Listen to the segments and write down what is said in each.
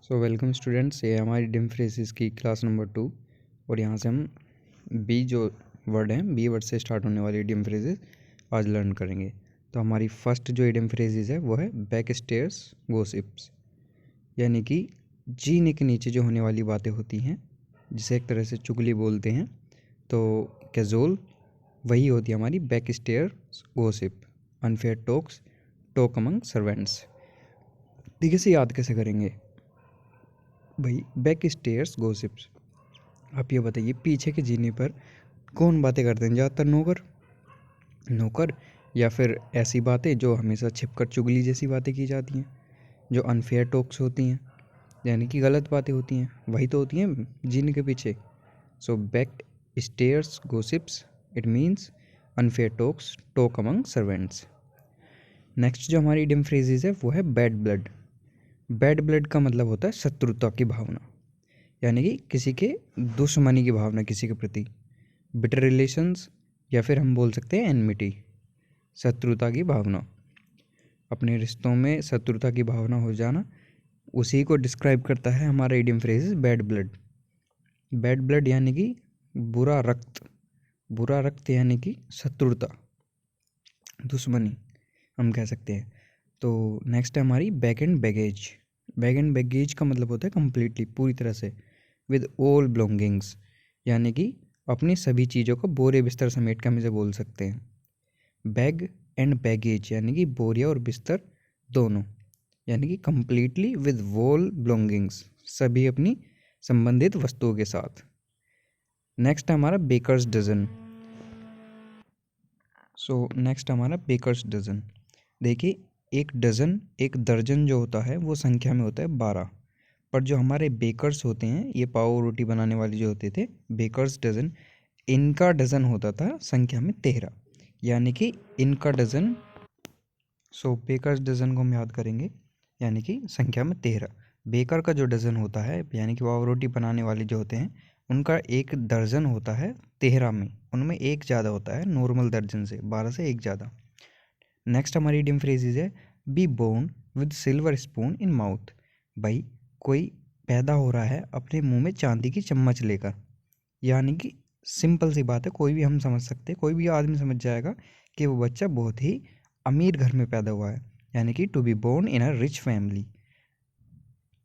So welcome students, ये हमारी dim phrases की क्लास नंबर 2 और यहाँ से हम बी जो वर्ड हैं बी वर्ड से स्टार्ट होने वाली डिम फ्रेजेस आज लर्न करेंगे। तो हमारी फर्स्ट जो डिम फ्रेजेस है वो है बैक स्टेयर्स गॉसिप्स, यानी कि जीने के नीचे जो होने वाली बातें होती हैं जिसे एक तरह से चुगली बोलते हैं। तो कैजुअल वही होती है हमारी back stairs gossip, unfair talks, talk among servants. देखिए से याद कैसे करेंगे भाई, बैक स्टेयर्स गॉसिप्स। आप ये बताइए पीछे के जीने पर कौन बातें करते हैं ज़्यादातर? नौकर या फिर ऐसी बातें जो हमेशा छिपकर चुगली जैसी बातें की जाती हैं, जो अनफेयर टॉक्स होती हैं, यानी कि गलत बातें होती हैं, वही तो होती हैं जीने के पीछे। So back stairs gossips it means unfair talks, talk among servants. Next जो हमारी इडियम फ्रेजेस है वो है बैड ब्लड। बैड ब्लड का मतलब होता है शत्रुता की भावना, यानी कि किसी के दुश्मनी की भावना किसी के प्रति, बिटर रिलेशंस, या फिर हम बोल सकते हैं एनमिटी, शत्रुता की भावना। अपने रिश्तों में शत्रुता की भावना हो जाना, उसी को डिस्क्राइब करता है हमारा idiom phrase bad blood. Bad blood यानी कि बुरा रक्त, बुरा रक्त यानी कि शत्रुता, दुश्मनी हम कह सकते हैं। तो नेक्स्ट है हमारी back and baggage. Bag and baggage का मतलब होता है कम्प्लीटली, पूरी तरह से, विद ऑल बिलोंगिंग्स, यानी कि अपनी सभी चीज़ों को बोरे बिस्तर समेट के हम इसे बोल सकते हैं। बैग एंड बैगेज यानी कि बोरिया और बिस्तर दोनों, यानी कि कम्प्लीटली विद ऑल बिलोंगिंग्स, सभी अपनी संबंधित वस्तुओं के साथ। नेक्स्ट हमारा बेकर्स डजन। नेक्स्ट हमारा बेकर्स डजन। देखिए एक डज़न, एक दर्जन जो होता है वो संख्या में होता है 12, पर जो हमारे बेकर्स होते हैं, ये पाव रोटी बनाने वाले जो होते थे, बेकर्स डज़न, इनका डज़न होता था संख्या में 13, यानी कि इनका डज़न। बेकर्स डज़न को हम याद करेंगे, यानी कि संख्या में 13। बेकर का जो डज़न होता है, यानी कि पाव रोटी बनाने वाले जो होते हैं, उनका एक दर्जन होता है 13 में, उनमें एक ज़्यादा होता है नॉर्मल दर्जन से, 12 से एक ज़्यादा। नेक्स्ट हमारी इडियम फ्रेजेज है be born with silver spoon in mouth. भाई कोई पैदा हो रहा है अपने मुंह में चांदी की चम्मच लेकर, यानी कि सिंपल सी बात है, कोई भी हम समझ सकते हैं, कोई भी आदमी समझ जाएगा कि वो बच्चा बहुत ही अमीर घर में पैदा हुआ है, यानी कि to be born in a rich family.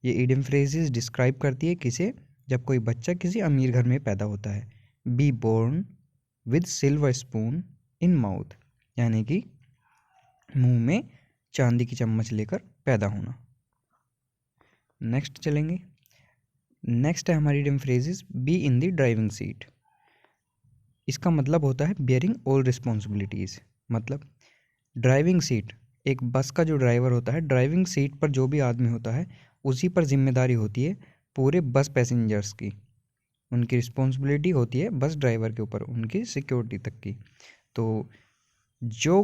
ये इडियम फ्रेजेज डिस्क्राइब करती है किसे? जब कोई बच्चा किसी अमीर घर में पैदा होता है। Be born with silver spoon in mouth, यानी कि मुंह में चांदी की चम्मच लेकर पैदा होना। नेक्स्ट चलेंगे। नेक्स्ट है हमारी idiom phrases be in the driving seat. इसका मतलब होता है बियरिंग ऑल रिस्पॉन्सिबिलिटीज़। मतलब ड्राइविंग सीट, एक बस का जो ड्राइवर होता है, ड्राइविंग सीट पर जो भी आदमी होता है उसी पर जिम्मेदारी होती है पूरे बस पैसेंजर्स की, उनकी रिस्पॉन्सिबिलिटी होती है बस ड्राइवर के ऊपर, उनकी सिक्योरिटी तक की। तो जो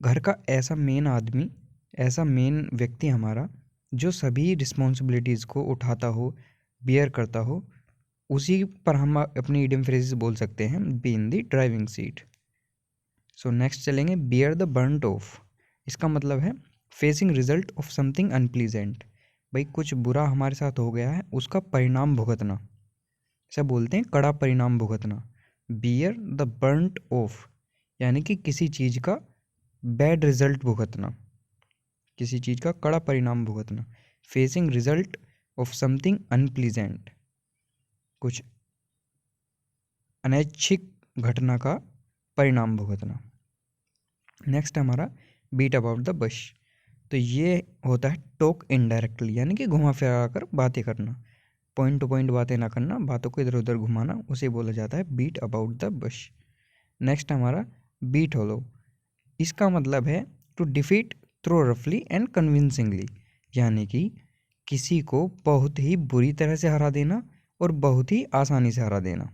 घर का ऐसा मेन आदमी, ऐसा मेन व्यक्ति हमारा जो सभी रिस्पॉन्सिबिलिटीज़ को उठाता हो, बियर करता हो, उसी पर हम अपनी इडियम फ्रेजेस बोल सकते हैं be in the driving seat. Next चलेंगे बियर द बर्नट ऑफ। इसका मतलब है facing result of something unpleasant. भाई कुछ बुरा हमारे साथ हो गया है, उसका परिणाम भुगतना, ऐसा बोलते हैं कड़ा परिणाम भुगतना। बियर द बर्नट ऑफ यानी कि किसी चीज़ का बैड रिजल्ट भुगतना, किसी चीज़ का कड़ा परिणाम भुगतना। Facing result of something unpleasant, कुछ अनैच्छिक घटना का परिणाम भुगतना। नेक्स्ट हमारा बीट अबाउट द बश। तो ये होता है टॉक इनडायरेक्टली, यानी कि घुमा फिरा कर बातें करना, पॉइंट टू पॉइंट बातें ना करना, बातों को इधर उधर घुमाना, उसे बोला जाता है beat about the bush. Next हमारा बीट होलो। इसका मतलब है to defeat thoroughly and convincingly, यानी कि किसी को बहुत ही बुरी तरह से हरा देना और बहुत ही आसानी से हरा देना।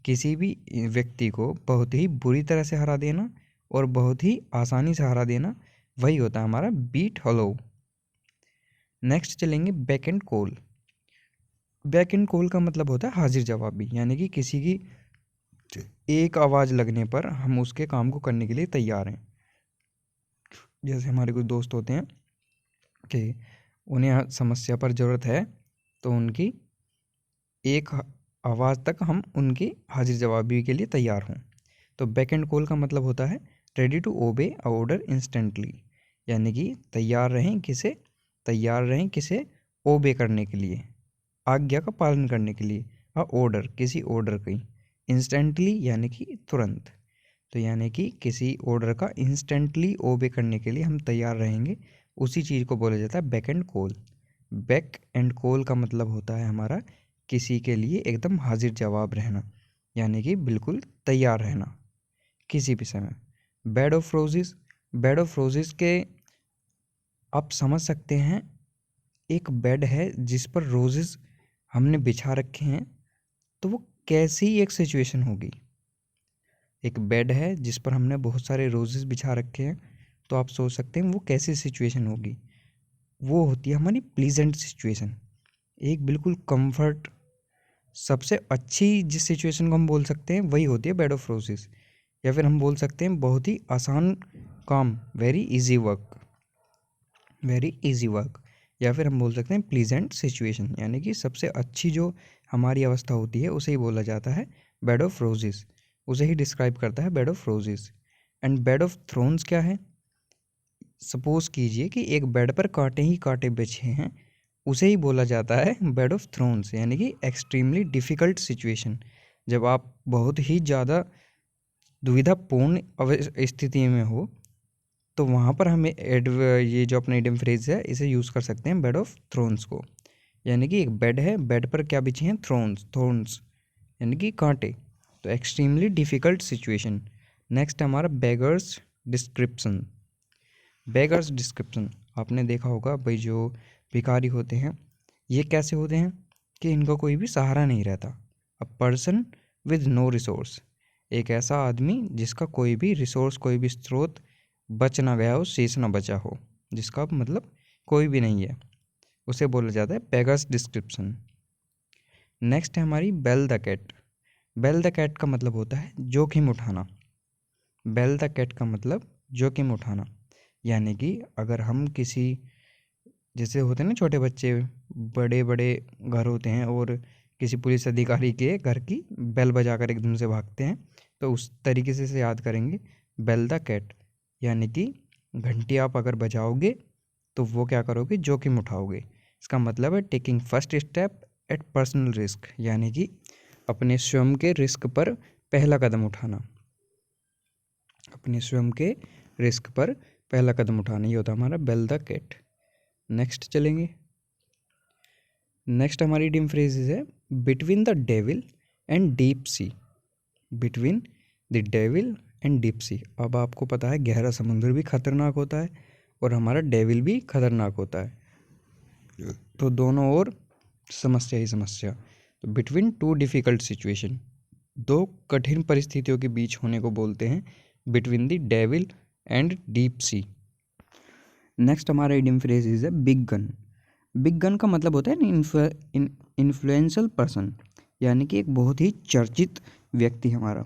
किसी भी व्यक्ति को बहुत ही बुरी तरह से हरा देना और बहुत ही आसानी से हरा देना, वही होता है हमारा बीट होलो। नेक्स्ट चलेंगे back and call. Back and call का मतलब होता है हाजिर जवाबी, यानी कि किसी की एक आवाज़ लगने पर हम उसके काम को करने के लिए तैयार हैं। जैसे हमारे कुछ दोस्त होते हैं कि उन्हें समस्या पर ज़रूरत है तो उनकी एक आवाज़ तक हम उनकी हाजिर जवाबी के लिए तैयार हों। तो बैक एंड कॉल का मतलब होता है ready to obey a order instantly, यानी कि तैयार रहें किसे ओबे करने के लिए, आज्ञा का पालन करने के लिए, अ ऑर्डर किसी ऑर्डर की, इंस्टेंटली यानी कि तुरंत। तो यानी कि किसी ऑर्डर का इंस्टेंटली ओबे करने के लिए हम तैयार रहेंगे, उसी चीज़ को बोला जाता है back and call. Back and call का मतलब होता है हमारा किसी के लिए एकदम हाजिर जवाब रहना, यानी कि बिल्कुल तैयार रहना किसी भी समय। बेड ऑफ रोजेस के आप समझ सकते हैं, एक बेड है जिस पर रोजेस हमने बिछा रखे हैं, तो वो कैसी एक सिचुएशन होगी। एक बेड है जिस पर हमने बहुत सारे रोजेस बिछा रखे हैं, तो आप सोच सकते हैं वो कैसी सिचुएशन होगी। वो होती है हमारी प्लीजेंट सिचुएशन, एक बिल्कुल कंफर्ट, सबसे अच्छी जिस सिचुएशन को हम बोल सकते हैं वही होती है बेड ऑफ रोजेस। या फिर हम बोल सकते हैं बहुत ही आसान काम, वेरी इजी वर्क। या फिर हम बोल सकते हैं प्लीजेंट सिचुएशन, यानी कि सबसे अच्छी जो हमारी अवस्था होती है उसे ही बोला जाता है बेड ऑफ रोजेस, उसे ही डिस्क्राइब करता है bed of roses. And bed of thrones क्या है? सपोज कीजिए कि एक बेड पर कांटे ही कांटे बिछे हैं, उसे ही बोला जाता है बेड ऑफ थ्रोन्स, यानी कि एक्सट्रीमली डिफ़िकल्ट सिचुएशन। जब आप बहुत ही ज़्यादा दुविधापूर्ण स्थिति में हो, तो वहाँ पर हमें ये जो अपना इडियम फ्रेज है इसे यूज़ कर सकते हैं बेड ऑफ थ्रोन्स को। यानी कि एक बेड है, बेड पर क्या बिछे हैं? थ्रोन्स यानी कि कांटे। तो एक्सट्रीमली डिफ़िकल्ट सिचुएशन। नेक्स्ट हमारा बेगर्स डिस्क्रिप्शन। आपने देखा होगा भाई, जो भिखारी होते हैं ये कैसे होते हैं कि इनका कोई भी सहारा नहीं रहता। A person with no resource, एक ऐसा आदमी जिसका कोई भी रिसोर्स, कोई भी स्रोत बच ना गया हो, शेष ना बचा हो, जिसका मतलब कोई भी नहीं है, उसे बोला जाता है बेगर्स डिस्क्रिप्शन। नेक्स्ट है हमारी bell the cat. Bell the cat का मतलब होता है जोखिम उठाना। बेल द कैट का मतलब जोखिम उठाना, यानी कि अगर हम किसी, जैसे होते हैं ना छोटे बच्चे, बड़े बड़े घर होते हैं और किसी पुलिस अधिकारी के घर की बेल बजाकर एकदम से भागते हैं, तो उस तरीके से इसे याद करेंगे बेल द कैट, यानी कि घंटी आप अगर बजाओगे तो वो क्या करोगे? जोखिम उठाओगे। इसका मतलब है taking first step at personal risk, यानी कि अपने स्वयं के रिस्क पर पहला कदम उठाना। अपने स्वयं के रिस्क पर पहला कदम उठाना, ये होता है हमारा बेल द कैट। नेक्स्ट चलेंगे। नेक्स्ट हमारी इडियम फ्रेजेस है between the devil and deep sea. Between the devil and deep sea. अब आपको पता है गहरा समुद्र भी खतरनाक होता है और हमारा डेविल भी खतरनाक होता है, तो दोनों ओर समस्या ही समस्या। तो बिटवीन टू डिफ़िकल्ट सिचुएशन, दो कठिन परिस्थितियों के बीच होने को बोलते हैं between the devil and deep sea. Next हमारा इडियम फ्रेज है बिग गन। बिग गन का मतलब होता है इन्फ्लुएंशियल पर्सन, यानी कि एक बहुत ही चर्चित व्यक्ति हमारा।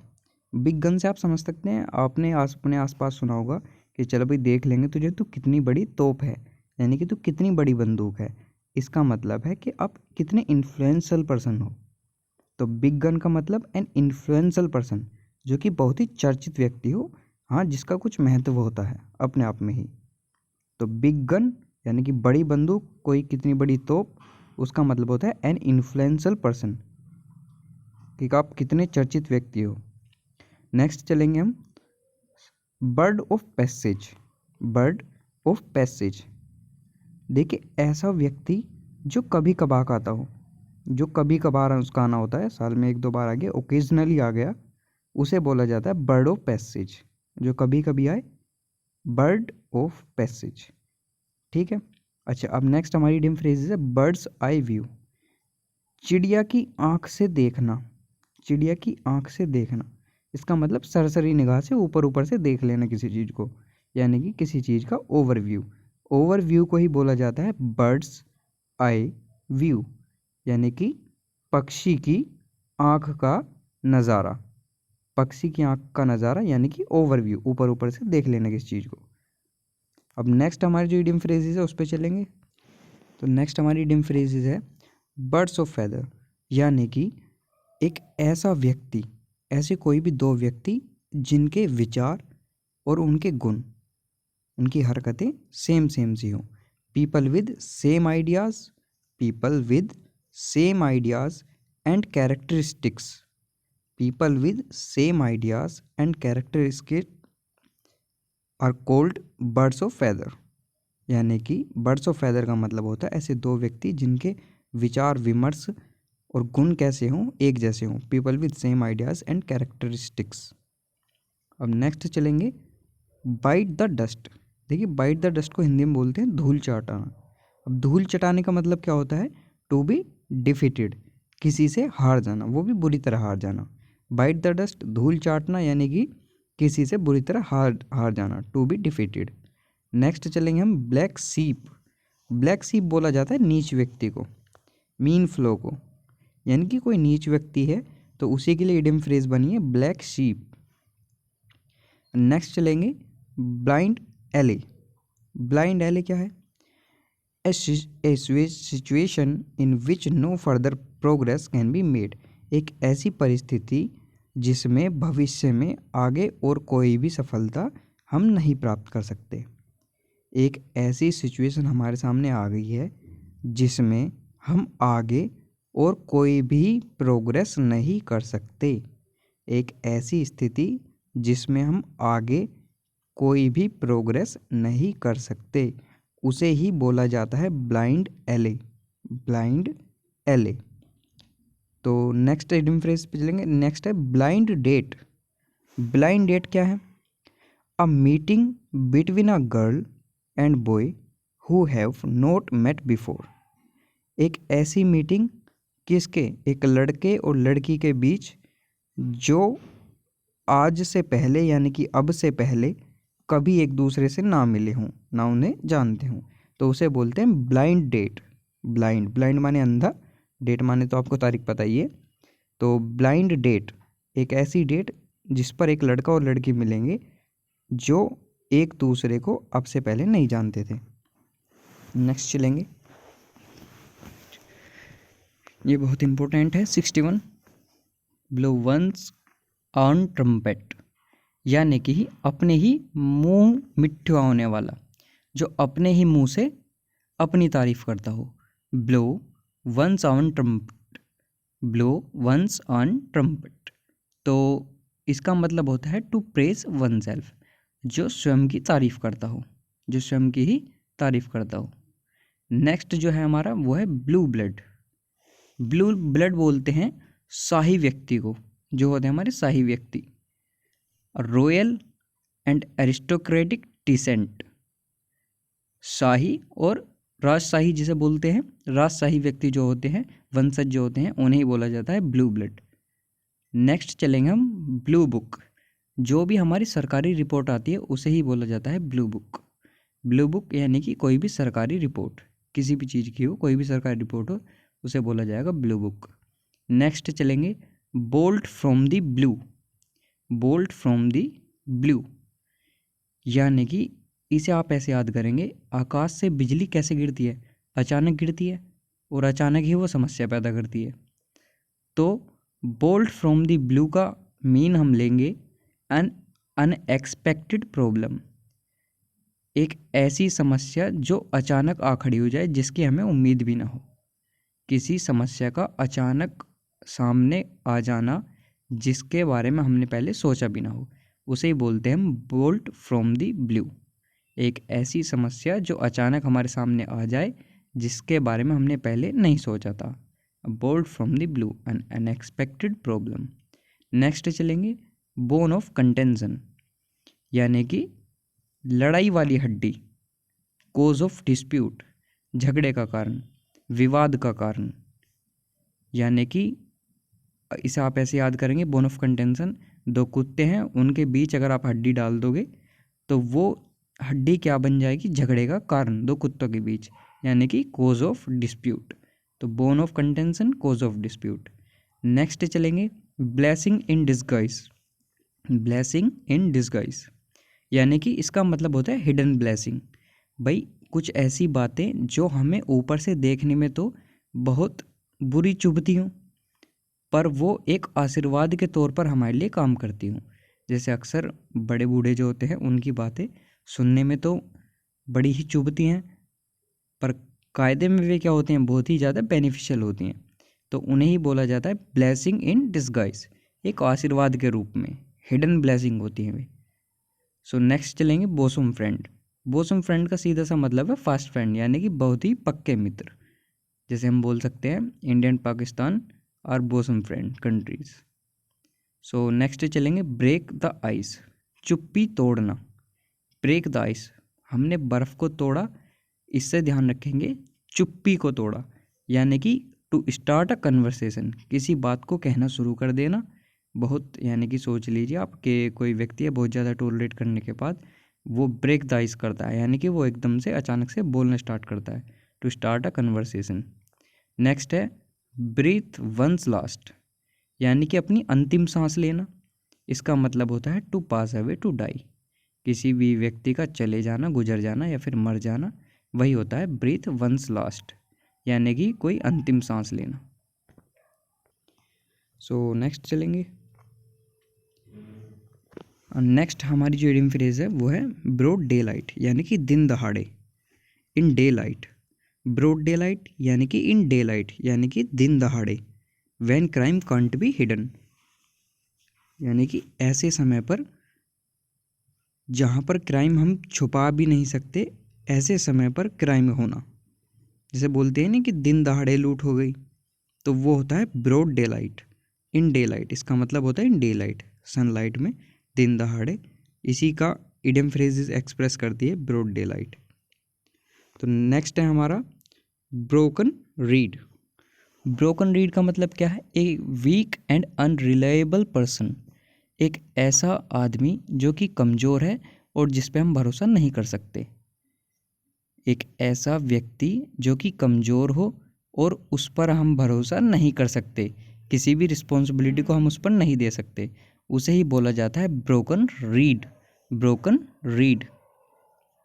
बिग गन से आप समझ सकते हैं, आपने अपने आसपास सुना होगा कि चलो भाई देख लेंगे तुझे, तू कितनी बड़ी तोप है, यानी कि तू कितनी बड़ी बंदूक है। इसका मतलब है कि आप कितने इन्फ्लुएंशियल पर्सन हो। तो बिग गन का मतलब एन इन्फ्लुएंशियल पर्सन, जो कि बहुत ही चर्चित व्यक्ति हो, हाँ, जिसका कुछ महत्व होता है अपने आप में ही। तो बिग गन यानी कि बड़ी बंदूक, कोई कितनी बड़ी तोप, उसका मतलब होता है एन इन्फ्लुएंशियल पर्सन, कि आप कितने चर्चित व्यक्ति हो। नेक्स्ट चलेंगे हम bird of passage. Bird of passage, देखिए ऐसा व्यक्ति जो कभी कभार आता हो, जो कभी कभार उसका आना होता है, साल में एक दो बार आ गया, ओकेजनली आ गया, उसे बोला जाता है बर्ड ऑफ पैसेज, जो कभी कभी आए, बर्ड ऑफ पैसेज। ठीक है। अच्छा, अब नेक्स्ट हमारी इडियम फ्रेज है बर्ड्स आई व्यू। चिड़िया की आंख से देखना। चिड़िया की आंख से देखना, इसका मतलब सरसरी निगाह से ऊपर ऊपर से देख लेना किसी चीज़ को, यानी कि किसी चीज़ का ओवरव्यू। ओवरव्यू को ही बोला जाता है बर्ड्स आई व्यू, यानी कि पक्षी की आंख का नज़ारा। पक्षी की आंख का नज़ारा यानी कि ओवरव्यू, ऊपर ऊपर से देख लेना किसी चीज़ को। अब नेक्स्ट हमारी जो इडियम फ्रेजेज है उस पर चलेंगे। तो नेक्स्ट हमारी इडियम फ्रेजेज है बर्ड्स ऑफ फैदर यानी कि एक ऐसा व्यक्ति, ऐसे कोई भी दो व्यक्ति जिनके विचार और उनके गुण, उनकी हरकतें सेम सेम सी हों। People with same ideas, people with same ideas and characteristics, people with same ideas and characteristics are called birds of feather. यानी कि बर्ड्स ऑफ फैदर का मतलब होता है ऐसे दो व्यक्ति जिनके विचार विमर्श और गुण कैसे हों, एक जैसे हों। People with same ideas and characteristics. अब नेक्स्ट चलेंगे बाइट द डस्ट। देखिए बाइट द डस्ट को हिंदी में बोलते हैं धूल चाटना। अब धूल चटाने का मतलब क्या होता है? टू बी डिफीटेड, किसी से हार जाना, वो भी बुरी तरह हार जाना। बाइट द डस्ट धूल चाटना यानी कि किसी से बुरी तरह हार जाना, टू बी डिफीटेड। नेक्स्ट चलेंगे हम ब्लैक सीप। ब्लैक सीप बोला जाता है नीच व्यक्ति को, मीन फ्लो को, यानी कि कोई नीच व्यक्ति है तो उसी के लिए इडियम फ्रेज बनी है ब्लैक शीप। नेक्स्ट चलेंगे ब्लाइंड एले। ब्लाइंड एले क्या है? A situation in which no further progress can be made. एक ऐसी परिस्थिति जिसमें भविष्य में आगे और कोई भी सफलता हम नहीं प्राप्त कर सकते। एक ऐसी सिचुएशन हमारे सामने आ गई है जिसमें हम आगे और कोई भी प्रोग्रेस नहीं कर सकते। एक ऐसी स्थिति जिसमें हम आगे कोई भी प्रोग्रेस नहीं कर सकते, उसे ही बोला जाता है ब्लाइंड एले। ब्लाइंड एले। तो नेक्स्ट इडियम फ्रेज पे चलेंगे। नेक्स्ट है ब्लाइंड डेट। ब्लाइंड डेट क्या है? A meeting between a girl and boy who have not met before. एक ऐसी मीटिंग किसके? एक लड़के और लड़की के बीच जो आज से पहले यानी कि अब से पहले कभी एक दूसरे से ना मिले हों, ना उन्हें जानते हों, तो उसे बोलते हैं ब्लाइंड डेट। ब्लाइंड, ब्लाइंड माने अंधा, डेट माने तो आपको तारीख पता ही है। तो ब्लाइंड डेट एक ऐसी डेट जिस पर एक लड़का और लड़की मिलेंगे जो एक दूसरे को अब से पहले नहीं जानते थे। नेक्स्ट चलेंगे, ये बहुत इंपॉर्टेंट है 61। ब्लो वंस ऑन ट्रम्पेट यानी कि अपने ही मुंह मिठा होने वाला, जो अपने ही मुंह से अपनी तारीफ करता हो। Blow one's on trumpet, blow one's on trumpet. तो इसका मतलब होता है टू प्रेज वन सेल्फ, जो स्वयं की तारीफ करता हो, जो स्वयं की ही तारीफ करता हो। नेक्स्ट जो है हमारा वो है ब्लू ब्लड। ब्लू ब्लड बोलते हैं शाही व्यक्ति को, जो होते हैं हमारे शाही व्यक्ति। रॉयल एंड एरिस्टोक्रेटिक डिसेंट, शाही और राजशाही जिसे बोलते हैं, राजशाही व्यक्ति जो होते हैं, वंशज जो होते हैं, उन्हें ही बोला जाता है ब्लू ब्लड। नेक्स्ट चलेंगे हम ब्लू बुक। जो भी हमारी सरकारी रिपोर्ट आती है उसे ही बोला जाता है ब्लू बुक। ब्लू बुक यानी कि कोई भी सरकारी रिपोर्ट, किसी भी चीज़ की हो, कोई भी सरकारी रिपोर्ट हो, उसे बोला जाएगा ब्लू बुक। नेक्स्ट चलेंगे bolt from the blue. Bolt from the blue यानी कि इसे आप ऐसे याद करेंगे, आकाश से बिजली कैसे गिरती है? अचानक गिरती है और अचानक ही वो समस्या पैदा करती है। तो बोल्ट फ्रॉम द ब्लू का मीन हम लेंगे एन अनएक्सपेक्टेड प्रॉब्लम, एक ऐसी समस्या जो अचानक आ खड़ी हो जाए, जिसकी हमें उम्मीद भी ना हो। किसी समस्या का अचानक सामने आ जाना जिसके बारे में हमने पहले सोचा भी ना हो, उसे ही बोलते हैं हम बोल्ट फ्रॉम द ब्लू। एक ऐसी समस्या जो अचानक हमारे सामने आ जाए जिसके बारे में हमने पहले नहीं सोचा था। Bolt from the blue, N unexpected problem. Next चलेंगे बोन ऑफ कंटेंशन यानी कि लड़ाई वाली हड्डी। कोज ऑफ डिस्प्यूट, झगड़े का कारण, विवाद का कारण। यानी कि इसे आप ऐसे याद करेंगे, बोन ऑफ कंटेंशन, दो कुत्ते हैं, उनके बीच अगर आप हड्डी डाल दोगे तो वो हड्डी क्या बन जाएगी? झगड़े का कारण, दो कुत्तों के बीच, यानी कि कोज ऑफ डिस्प्यूट। तो bone of contention, cause of dispute. Next चलेंगे blessing in disguise. Blessing in disguise यानी कि इसका मतलब होता है हिडन ब्लेसिंग। भाई कुछ ऐसी बातें जो हमें ऊपर से देखने में तो बहुत बुरी चुभती हूँ, पर वो एक आशीर्वाद के तौर पर हमारे लिए काम करती हूँ। जैसे अक्सर बड़े बूढ़े जो होते हैं उनकी बातें सुनने में तो बड़ी ही चुभती हैं, पर कायदे में वे क्या होते हैं, बहुत ही ज़्यादा बेनिफिशियल होती हैं। तो उन्हें ही बोला जाता है ब्लेसिंग इन डिस्गाइज, एक आशीर्वाद के रूप में हिडन ब्लेसिंग होती हैं वे। सो नेक्स्ट चलेंगे बोसम फ्रेंड। बोसम फ्रेंड का सीधा सा मतलब है फास्ट फ्रेंड, यानी कि बहुत ही पक्के मित्र। जैसे हम बोल सकते हैं India and Pakistan are bosom friend countries. So next चलेंगे ब्रेक द आइस, चुप्पी तोड़ना। ब्रेक द आइस, हमने बर्फ़ को तोड़ा, इससे ध्यान रखेंगे चुप्पी को तोड़ा, यानी कि टू स्टार्ट अ कन्वर्सेशन, किसी बात को कहना शुरू कर देना। बहुत यानी कि सोच लीजिए आपके कोई व्यक्ति है, बहुत ज़्यादा टॉलरेट करने के बाद वो ब्रेक द आइस करता है, यानी कि वो एकदम से अचानक से बोलना स्टार्ट करता है, to start a conversation. Next है ब्रीथ वंस लास्ट, यानी कि अपनी अंतिम सांस लेना। इसका मतलब होता है to pass away, to die, किसी भी व्यक्ति का चले जाना, गुजर जाना या फिर मर जाना, वही होता है ब्रीथ वंस लास्ट, यानी कि कोई अंतिम सांस लेना। सो नेक्स्ट चलेंगे। नेक्स्ट हमारी जो इडियम फ्रेज है वो है ब्रॉड डे लाइट, यानी कि दिन दहाड़े। In day light, broad day light यानी कि इन डे लाइट, यानी कि दिन दहाड़े। When crime can't be hidden, यानी कि ऐसे समय पर जहाँ पर क्राइम हम छुपा भी नहीं सकते, ऐसे समय पर क्राइम होना। जैसे बोलते हैं ना कि दिन दहाड़े लूट हो गई, तो वो होता है broad day light. In day light, इसका मतलब होता है इन डे लाइट, सनलाइट में, दिन दहाड़े। इसी का इडियम फ्रेजेस एक्सप्रेस करती है ब्रॉड डे लाइट। तो नेक्स्ट है हमारा ब्रोकन रीड। ब्रोकन रीड का मतलब क्या है, a week and unreliable person, एक ऐसा आदमी जो कि कमज़ोर है और जिस पे हम भरोसा नहीं कर सकते। एक ऐसा व्यक्ति जो कि कमज़ोर हो और उस पर हम भरोसा नहीं कर सकते, किसी भी रिस्पॉन्सिबिलिटी को हम उस पर नहीं दे सकते, उसे ही बोला जाता है ब्रोकन रीड। ब्रोकन रीड,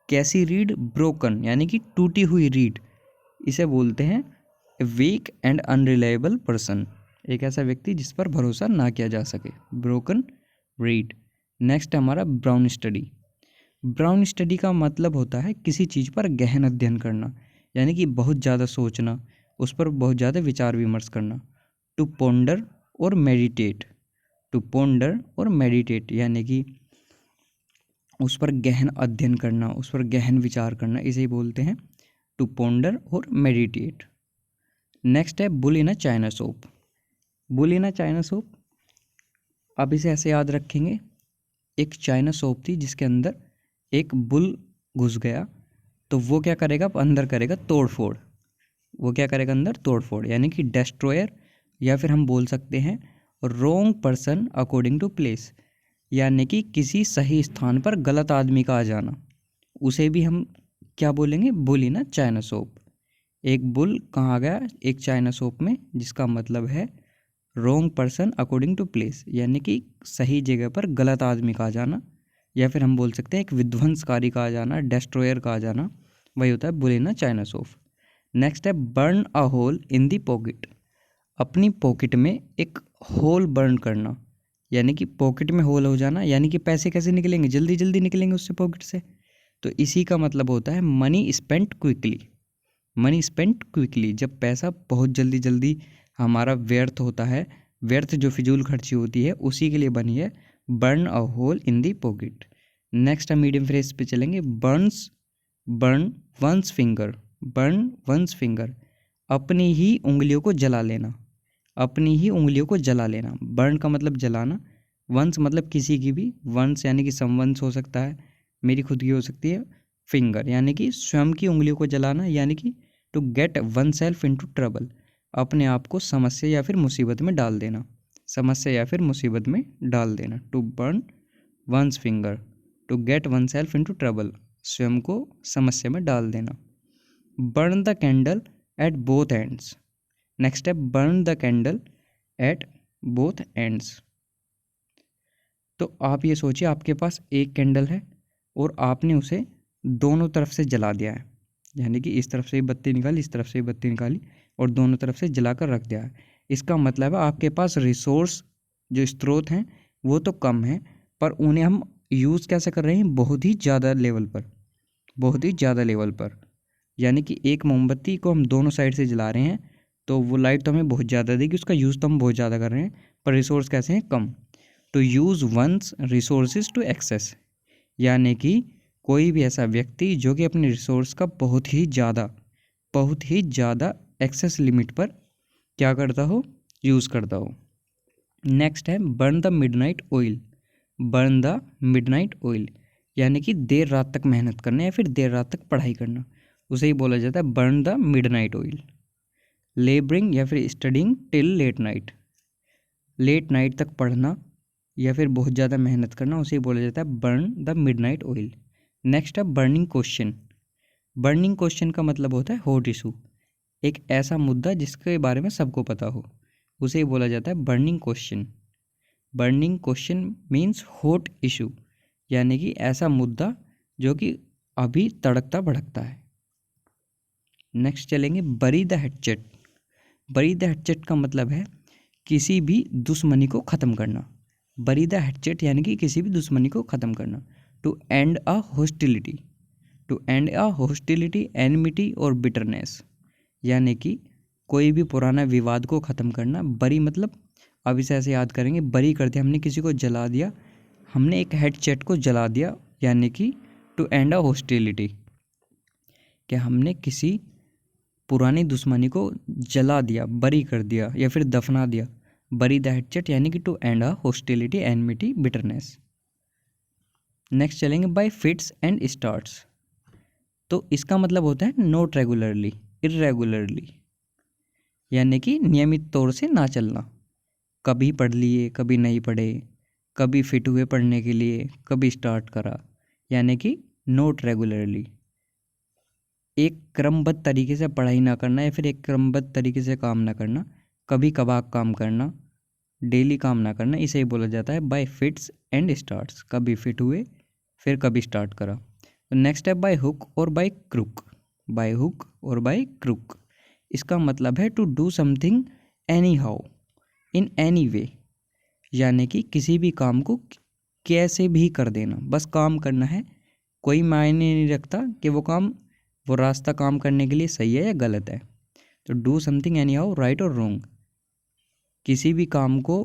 कैसी रीड, ब्रोकन यानी कि टूटी हुई रीड, इसे बोलते हैं वीक एंड अनरिलायबल पर्सन, एक ऐसा व्यक्ति जिस पर भरोसा ना किया जा सके, ब्रोकन रीड। नेक्स्ट हमारा ब्राउन स्टडी। ब्राउन स्टडी का मतलब होता है किसी चीज़ पर गहन अध्ययन करना, यानी कि बहुत ज़्यादा सोचना, उस पर बहुत ज़्यादा विचार विमर्श करना। टू पोंडर और मेडिटेट, टू पोंडर और मेडिटेट यानी कि उस पर गहन अध्ययन करना, उस पर गहन विचार करना, इसे बोलते हैं टू पोंडर और मेडिटेट। नेक्स्ट है bull in a china soap. Bull in a china soap, अब इसे ऐसे याद रखेंगे, एक चाइना सोप थी जिसके अंदर एक बुल घुस गया, तो वो क्या करेगा, अब अंदर करेगा तोड़ फोड़। वो क्या करेगा, अंदर तोड़ फोड़, यानी कि डेस्ट्रॉयर, या फिर हम बोल सकते हैं wrong person according to place, यानी कि किसी सही स्थान पर गलत आदमी का आ जाना, उसे भी हम क्या बोलेंगे, bull in a china soap. एक बुल कहाँ आ गया, एक चाइना सोप में, जिसका मतलब है wrong person according to place, यानी कि सही जगह पर गलत आदमी का आ जाना, या फिर हम बोल सकते हैं एक विध्वंसकारी का आ जाना, डेस्ट्रॉयर का आ जाना, वही होता है bull in a china shop. Next है burn a hole in the pocket. अपनी पॉकेट में एक होल बर्न करना, यानी कि पॉकेट में होल हो जाना, यानी कि पैसे कैसे निकलेंगे, जल्दी जल्दी निकलेंगे उससे पॉकेट से, तो इसी का मतलब होता है money spent quickly. Money spent quickly, जब पैसा बहुत जल्दी जल्दी हमारा व्यर्थ होता है, व्यर्थ जो फिजूल खर्ची होती है, उसी के लिए बनी है burn a hole in the pocket. Next हम मीडियम फ्रेज पे चलेंगे, burn one's finger. Burn one's finger, अपनी ही उंगलियों को जला लेना, अपनी ही उंगलियों को जला लेना। बर्न का मतलब जलाना, वंस मतलब किसी की भी, वंस यानी कि समवंस हो सकता है, मेरी खुद की हो सकती है, फिंगर यानी कि स्वयं की उंगलियों को जलाना, यानी कि to get oneself into trouble, अपने आप को समस्या या फिर मुसीबत में डाल देना, समस्या या फिर मुसीबत में डाल देना। To burn one's finger, to get oneself into trouble, स्वयं को समस्या में डाल देना। Burn the candle at both ends. Next है burn the candle at both ends. तो आप ये सोचिए आपके पास एक कैंडल है और आपने उसे दोनों तरफ से जला दिया है, यानी कि इस तरफ से भी बत्ती निकाली, इस तरफ से भी बत्ती निकाली, और दोनों तरफ से जलाकर रख दिया है। इसका मतलब है आपके पास रिसोर्स जो स्रोत हैं वो तो कम है, पर उन्हें हम यूज़ कैसे कर रहे हैं, बहुत ही ज़्यादा लेवल पर, बहुत ही ज़्यादा लेवल पर। यानी कि एक मोमबत्ती को हम दोनों साइड से जला रहे हैं तो वो लाइट तो हमें बहुत ज़्यादा देगी, उसका यूज़ तो हम बहुत ज़्यादा कर रहे हैं, पर रिसोर्स कैसे हैं, कम। To use one's resources to excess, यानी कि कोई भी ऐसा व्यक्ति जो कि अपने रिसोर्स का बहुत ही ज़्यादा एक्सेस लिमिट पर क्या करता हो, यूज़ करता हो। नेक्स्ट है burn the midnight oil. Burn the midnight oil यानी कि देर रात तक मेहनत करना या फिर देर रात तक पढ़ाई करना, उसे ही बोला जाता है burn the midnight oil. Labouring या फिर studying till late night, late night तक पढ़ना या फिर बहुत ज़्यादा मेहनत करना, उसे ही बोला जाता है burn the midnight oil. Next है बर्निंग क्वेश्चन। बर्निंग क्वेश्चन का मतलब होता है हॉट इशू, एक ऐसा मुद्दा जिसके बारे में सबको पता हो, उसे ही बोला जाता है burning question. Burning question means hot issue, यानी कि ऐसा मुद्दा जो कि अभी तड़कता भड़कता है। नेक्स्ट चलेंगे बरी द हैचेट। बरी द हैचेट का मतलब है किसी भी दुश्मनी को ख़त्म करना। बरी द हैचेट यानी कि किसी भी दुश्मनी को ख़त्म करना। To end a hostility, to end a hostility, enmity और बिटरनेस, यानी कि कोई भी पुराना विवाद को ख़त्म करना। बरी मतलब अब इसे ऐसे याद करेंगे, बरी कर दिया, हमने किसी को जला दिया, हमने एक हैचेट को जला दिया, यानी कि टू एंड अ हॉस्टिलिटी, कि हमने किसी पुरानी दुश्मनी को जला दिया, बरी कर दिया या फिर दफना दिया। बरी द हैचेट यानी कि to end a hostility, enmity, bitterness. Next चलेंगे बाय फिट्स एंड स्टार्ट्स। तो इसका मतलब होता है नोट रेगुलरली, इर्रेगुलरली, यानी कि नियमित तौर से ना चलना। कभी पढ़ लिए, कभी नहीं पढ़े, कभी फिट हुए पढ़ने के लिए, कभी स्टार्ट करा, यानी कि नोट रेगुलरली। एक क्रमबद्ध तरीके से पढ़ाई ना करना या फिर एक क्रमबद्ध तरीके से काम ना करना, कभी कभार काम करना, डेली काम ना करना, इसे ही बोला जाता है बाय फिट्स एंड स्टार्ट्स। कभी फिट हुए फिर कभी स्टार्ट करा। तो नेक्स्ट है बाय हुक और बाय क्रुक। बाय हुक और बाय क्रुक, इसका मतलब है to do something anyhow, in any way, यानी कि किसी भी काम को कैसे भी कर देना, बस काम करना है, कोई मायने नहीं रखता कि वो रास्ता काम करने के लिए सही है या गलत है। तो do something any how, right और रॉन्ग, किसी भी काम को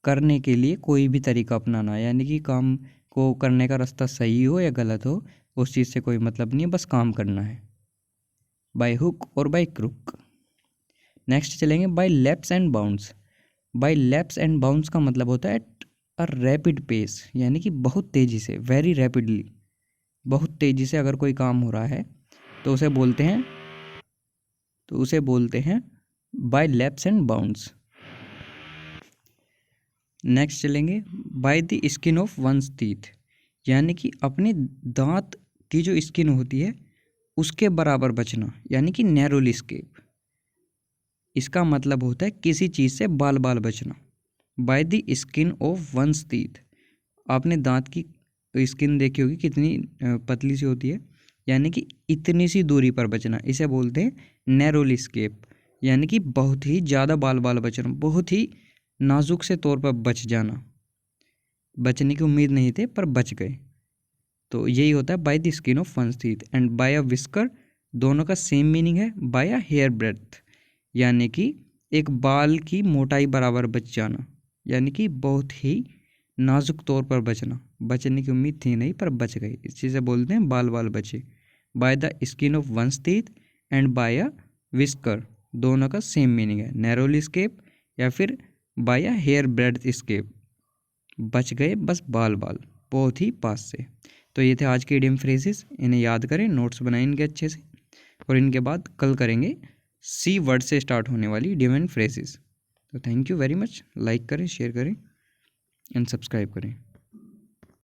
करने के लिए कोई भी तरीका अपनाना, यानी कि काम को करने का रास्ता सही हो या गलत हो, उस चीज़ से कोई मतलब नहीं है, बस काम करना है। बाय हुक और बाय क्रुक। नेक्स्ट चलेंगे by leaps and bounds. By leaps and bounds का मतलब होता है एट अ रैपिड पेस, यानी कि बहुत तेज़ी से, वेरी रैपिडली, बहुत तेज़ी से अगर कोई काम हो रहा है तो उसे बोलते हैं by leaps and bounds. Next चलेंगे by the skin of one's teeth, यानी कि अपने दांत की जो स्किन होती है उसके बराबर बचना, यानी कि नैरोली स्केप। इसका मतलब होता है किसी चीज़ से बाल बाल बचना। By the skin of one's teeth, आपने दांत की स्किन देखी होगी कितनी पतली सी होती है, यानी कि इतनी सी दूरी पर बचना, इसे बोलते हैं नैरोली स्केप, यानी कि बहुत ही ज़्यादा बाल बाल बचना, बहुत ही नाजुक से तौर पर बच जाना, बचने की उम्मीद नहीं थे पर बच गए। तो यही होता है by the skin of one's teeth. And by a whisker, दोनों का सेम मीनिंग है, बाय अ हेयर ब्रेड्थ, यानी कि एक बाल की मोटाई बराबर बच जाना, यानी कि बहुत ही नाजुक तौर पर बचना, बचने की उम्मीद थी नहीं पर बच गए, इस चीज़ से बोलते हैं बाल बाल बचे। By the skin of one's teeth and by a whisker, दोनों का सेम मीनिंग है, नैरोली स्केप या फिर by a hair breadth escape, बच गए बस बाल बाल, बहुत ही पास से। तो ये थे आज के इडियम फ्रेजेस, इन्हें याद करें, नोट्स बनाएं इनके अच्छे से, और इनके बाद कल करेंगे सी वर्ड से स्टार्ट होने वाली इडियम एंड फ्रेजेस। तो thank you very much, like करें, शेयर करें एंड सब्सक्राइब करें।